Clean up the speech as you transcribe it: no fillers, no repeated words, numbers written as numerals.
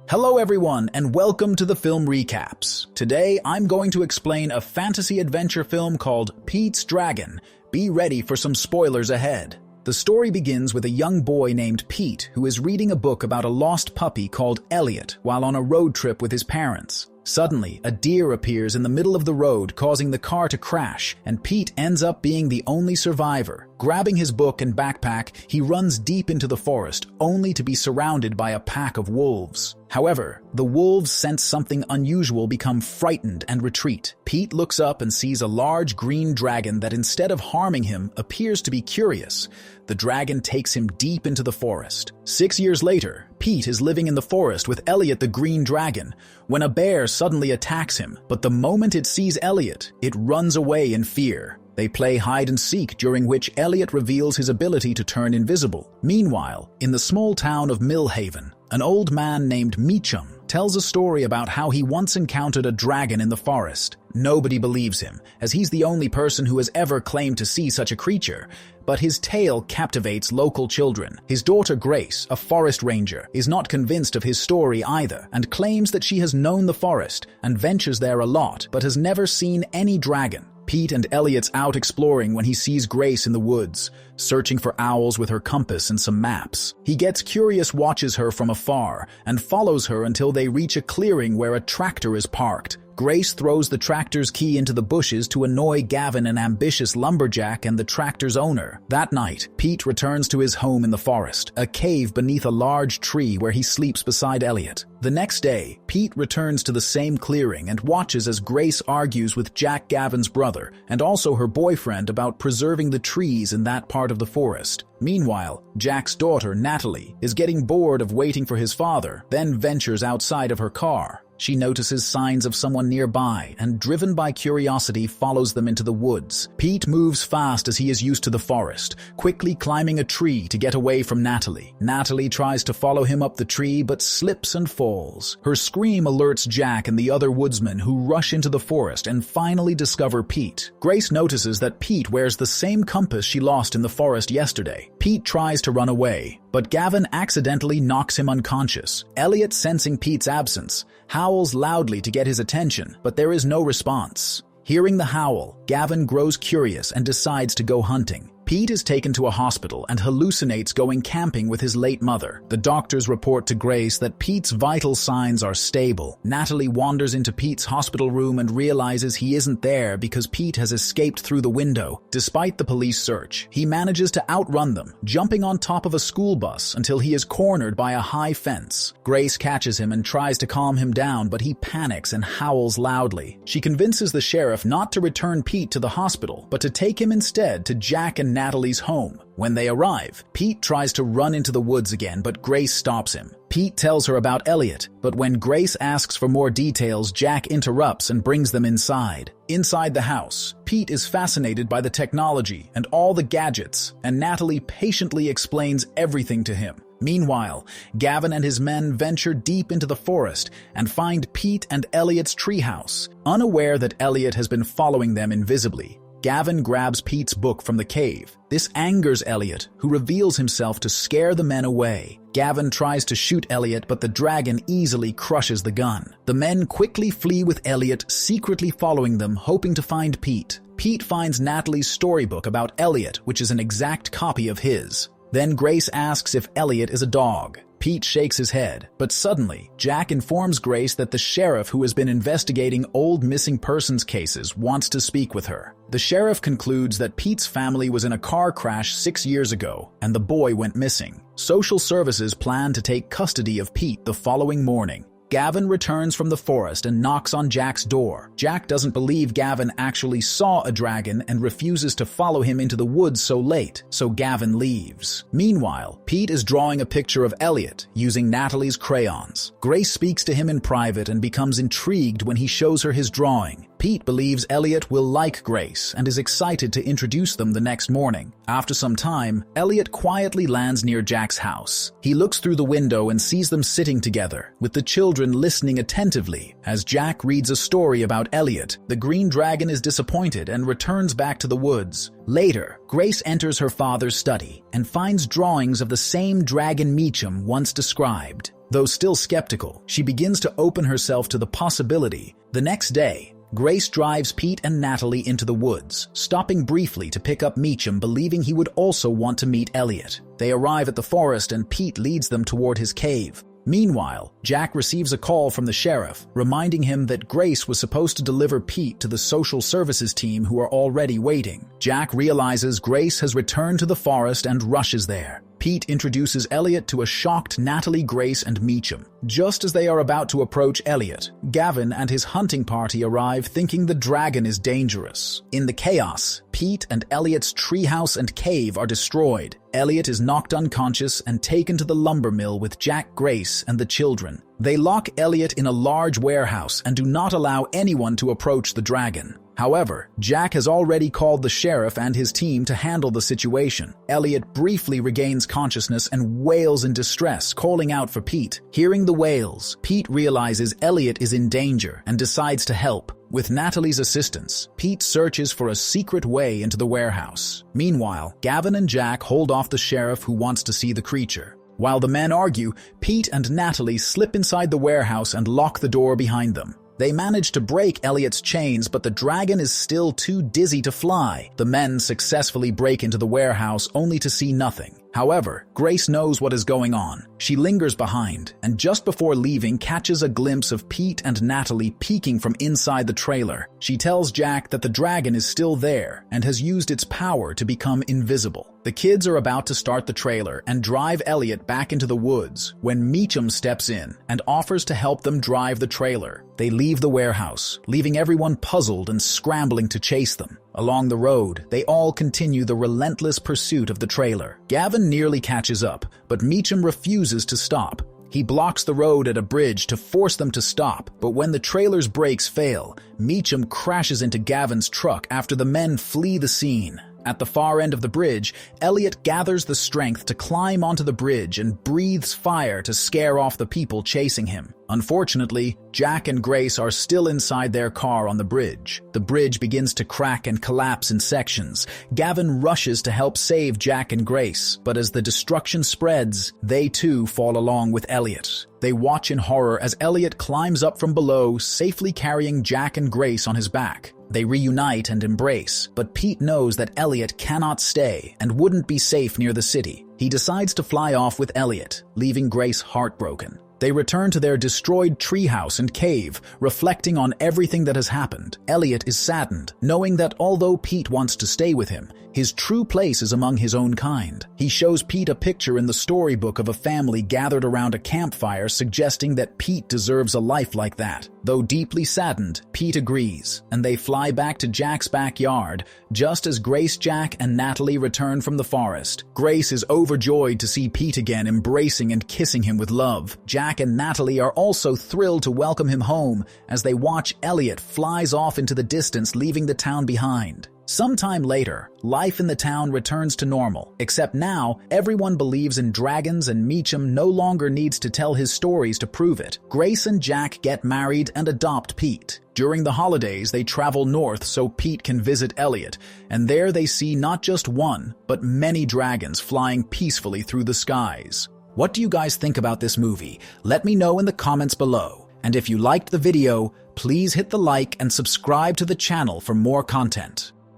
Hello everyone, and welcome to the Film Recaps. Today, I'm going to explain a fantasy adventure film called Pete's Dragon. Be ready for some spoilers ahead. The story begins with a young boy named Pete who is reading a book about a lost puppy called Elliot while on a road trip with his parents. Suddenly, a deer appears in the middle of the road, causing the car to crash, and Pete ends up being the only survivor. Grabbing his book and backpack, he runs deep into the forest, only to be surrounded by a pack of wolves. However, the wolves sense something unusual, become frightened, and retreat. Pete looks up and sees a large green dragon that, instead of harming him, appears to be curious. The dragon takes him deep into the forest. 6 years later, Pete is living in the forest with Elliot the green dragon when a bear suddenly attacks him, but the moment it sees Elliot, it runs away in fear. They play hide and seek, during which Elliot reveals his ability to turn invisible. Meanwhile, in the small town of Millhaven, an old man named Meacham tells a story about how he once encountered a dragon in the forest. Nobody believes him, as he's the only person who has ever claimed to see such a creature. But his tale captivates local children. His daughter Grace, a forest ranger, is not convinced of his story either, and claims that she has known the forest and ventures there a lot, but has never seen any dragon. Pete and Elliot's out exploring when he sees Grace in the woods, searching for owls with her compass and some maps. He gets curious, watches her from afar, and follows her until they reach a clearing where a tractor is parked. Grace throws the tractor's key into the bushes to annoy Gavin, an ambitious lumberjack and the tractor's owner. That night, Pete returns to his home in the forest, a cave beneath a large tree where he sleeps beside Elliot. The next day, Pete returns to the same clearing and watches as Grace argues with Jack, Gavin's brother, and also her boyfriend about preserving the trees in that part of the forest. Meanwhile, Jack's daughter, Natalie, is getting bored of waiting for his father, then ventures outside of her car. She notices signs of someone nearby and, driven by curiosity, follows them into the woods. Pete moves fast as he is used to the forest, quickly climbing a tree to get away from Natalie. Natalie tries to follow him up the tree but slips and falls. Her scream alerts Jack and the other woodsmen, who rush into the forest and finally discover Pete. Grace notices that Pete wears the same compass she lost in the forest yesterday. Pete tries to run away, but Gavin accidentally knocks him unconscious. Elliot, sensing Pete's absence, howls loudly to get his attention, but there is no response. Hearing the howl, Gavin grows curious and decides to go hunting. Pete is taken to a hospital and hallucinates going camping with his late mother. The doctors report to Grace that Pete's vital signs are stable. Natalie wanders into Pete's hospital room and realizes he isn't there because Pete has escaped through the window. Despite the police search, he manages to outrun them, jumping on top of a school bus until he is cornered by a high fence. Grace catches him and tries to calm him down, but he panics and howls loudly. She convinces the sheriff not to return Pete to the hospital, but to take him instead to Jack and Natalie's home. When they arrive, Pete tries to run into the woods again, but Grace stops him. Pete tells her about Elliot, but when Grace asks for more details, Jack interrupts and brings them inside. Inside the house, Pete is fascinated by the technology and all the gadgets, and Natalie patiently explains everything to him. Meanwhile, Gavin and his men venture deep into the forest and find Pete and Elliot's treehouse. Unaware that Elliot has been following them invisibly, Gavin grabs Pete's book from the cave. This angers Elliot, who reveals himself to scare the men away. Gavin tries to shoot Elliot, but the dragon easily crushes the gun. The men quickly flee with Elliot secretly following them, hoping to find Pete. Pete finds Natalie's storybook about Elliot, which is an exact copy of his. Then Grace asks if Elliot is a dog. Pete shakes his head, but suddenly, Jack informs Grace that the sheriff who has been investigating old missing persons cases wants to speak with her. The sheriff concludes that Pete's family was in a car crash 6 years ago, and the boy went missing. Social services plan to take custody of Pete the following morning. Gavin returns from the forest and knocks on Jack's door. Jack doesn't believe Gavin actually saw a dragon and refuses to follow him into the woods so late, so Gavin leaves. Meanwhile, Pete is drawing a picture of Elliot using Natalie's crayons. Grace speaks to him in private and becomes intrigued when he shows her his drawing. Pete believes Elliot will like Grace and is excited to introduce them the next morning. After some time, Elliot quietly lands near Jack's house. He looks through the window and sees them sitting together, with the children listening attentively. As Jack reads a story about Elliot, the green dragon is disappointed and returns back to the woods. Later, Grace enters her father's study and finds drawings of the same dragon Meacham once described. Though still skeptical, she begins to open herself to the possibility. The next day, Grace drives Pete and Natalie into the woods, stopping briefly to pick up Meacham, believing he would also want to meet Elliot. They arrive at the forest and Pete leads them toward his cave. Meanwhile, Jack receives a call from the sheriff, reminding him that Grace was supposed to deliver Pete to the social services team who are already waiting. Jack realizes Grace has returned to the forest and rushes there. Pete introduces Elliot to a shocked Natalie, Grace, and Meacham. Just as they are about to approach Elliot, Gavin and his hunting party arrive thinking the dragon is dangerous. In the chaos, Pete and Elliot's treehouse and cave are destroyed. Elliot is knocked unconscious and taken to the lumber mill with Jack, Grace, and the children. They lock Elliot in a large warehouse and do not allow anyone to approach the dragon. However, Jack has already called the sheriff and his team to handle the situation. Elliot briefly regains consciousness and wails in distress, calling out for Pete. Hearing the wails, Pete realizes Elliot is in danger and decides to help. With Natalie's assistance, Pete searches for a secret way into the warehouse. Meanwhile, Gavin and Jack hold off the sheriff who wants to see the creature. While the men argue, Pete and Natalie slip inside the warehouse and lock the door behind them. They manage to break Elliot's chains, but the dragon is still too dizzy to fly. The men successfully break into the warehouse only to see nothing. However, Grace knows what is going on. She lingers behind, and just before leaving catches a glimpse of Pete and Natalie peeking from inside the trailer. She tells Jack that the dragon is still there and has used its power to become invisible. The kids are about to start the trailer and drive Elliot back into the woods when Meacham steps in and offers to help them drive the trailer. They leave the warehouse, leaving everyone puzzled and scrambling to chase them. Along the road, they all continue the relentless pursuit of the trailer. Gavin nearly catches up, but Meacham refuses to stop. He blocks the road at a bridge to force them to stop, but when the trailer's brakes fail, Meacham crashes into Gavin's truck after the men flee the scene. At the far end of the bridge, Elliot gathers the strength to climb onto the bridge and breathes fire to scare off the people chasing him. Unfortunately, Jack and Grace are still inside their car on the bridge. The bridge begins to crack and collapse in sections. Gavin rushes to help save Jack and Grace, but as the destruction spreads, they too fall along with Elliot. They watch in horror as Elliot climbs up from below, safely carrying Jack and Grace on his back. They reunite and embrace, but Pete knows that Elliot cannot stay and wouldn't be safe near the city. He decides to fly off with Elliot, leaving Grace heartbroken. They return to their destroyed treehouse and cave, reflecting on everything that has happened. Elliot is saddened, knowing that although Pete wants to stay with him, his true place is among his own kind. He shows Pete a picture in the storybook of a family gathered around a campfire, suggesting that Pete deserves a life like that. Though deeply saddened, Pete agrees, and they fly back to Jack's backyard, just as Grace, Jack, and Natalie return from the forest. Grace is overjoyed to see Pete again, embracing and kissing him with love. Jack and Natalie are also thrilled to welcome him home as they watch Elliot flies off into the distance, leaving the town behind. Sometime later, life in the town returns to normal, except now everyone believes in dragons and Meacham no longer needs to tell his stories to prove it. Grace and Jack get married and adopt Pete. During the holidays, they travel north so Pete can visit Elliot, and there they see not just one, but many dragons flying peacefully through the skies. What do you guys think about this movie? Let me know in the comments below. And if you liked the video, please hit the like and subscribe to the channel for more content.